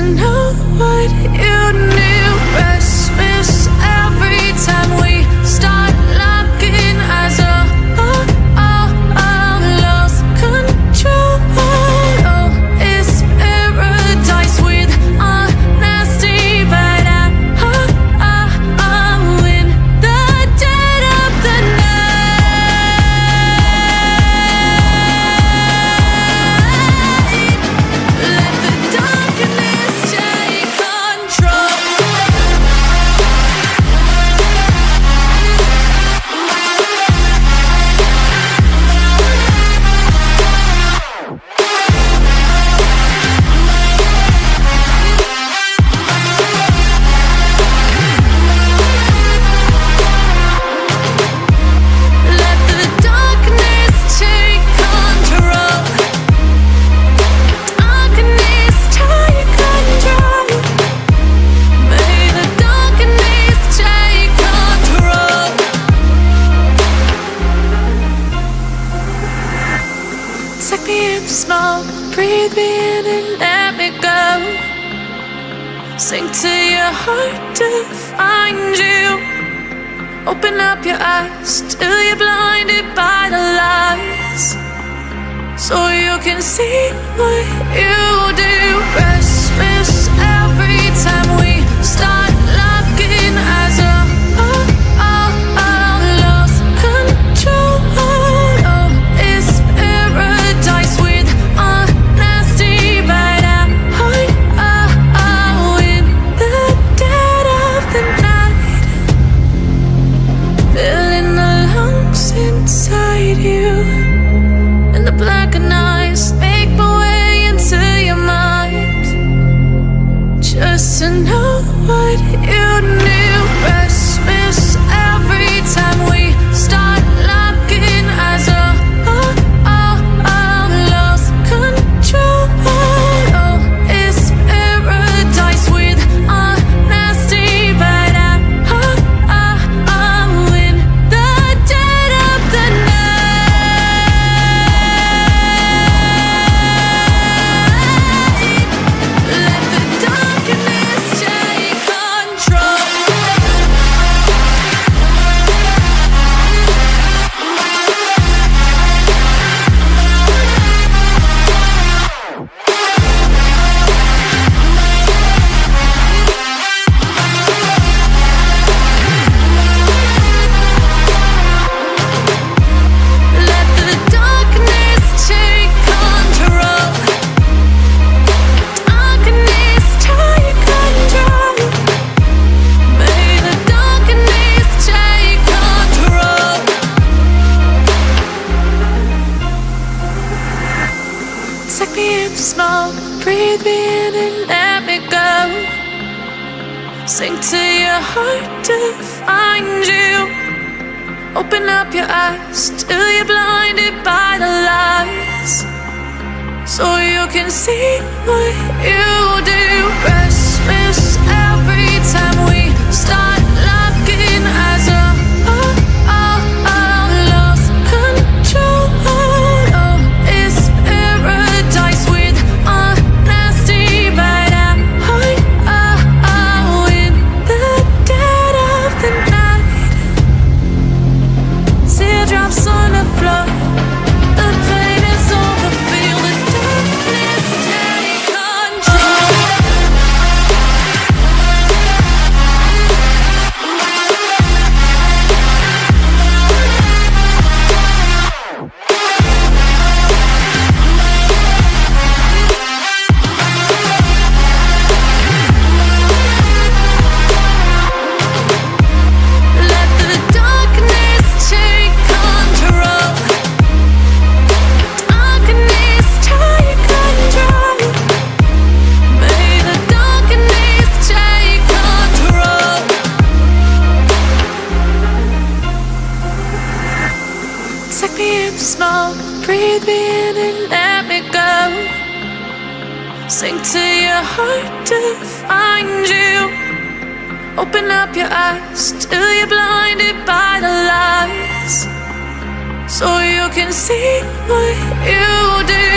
know what you knew. Restless every time we start locking eyes. Lost control. Oh, it's paradise with honesty, but I'm in the dead of the night. Let the darkness take control. Let the darkness take control. Darkness take control. May the darkness take control. Take me in small, breathe me in and let me go. Sink to your heart to find you. Open up your eyes till you're blinded by the lies, so you can see what you do. Restless every time we start locking eyes. Lost control. Oh, it's paradise with honesty, but I'm in the dead of the night. Filling the lungs inside you, and the blackened eyes make my way into your mind. Just to know what you knew. Restless every time we start locking eyes. Lost control. Oh, it's paradise with honesty, but I'm in the dead of the night. Let the darkness take control. Let the darkness take control. Darkness take control. May the darkness take control. Take me in small, breathe me in and let me go. Sink to your heart to find you. Open up your eyes till you're blinded by the lies, so you can see what you do. Restless every time we start locking eyes. Lost control. Oh, it's paradise with honesty, but I'm in the dead of the night. Teardrops on the floor. The pain is over. Feel the darkness take control. Let the darkness take control. Darkness take control. May the darkness take control. Take me in small, breathe me in and let me go. Sink to your heart to find you. Open up your eyes till you're blinded by the lies, so you can see what you do.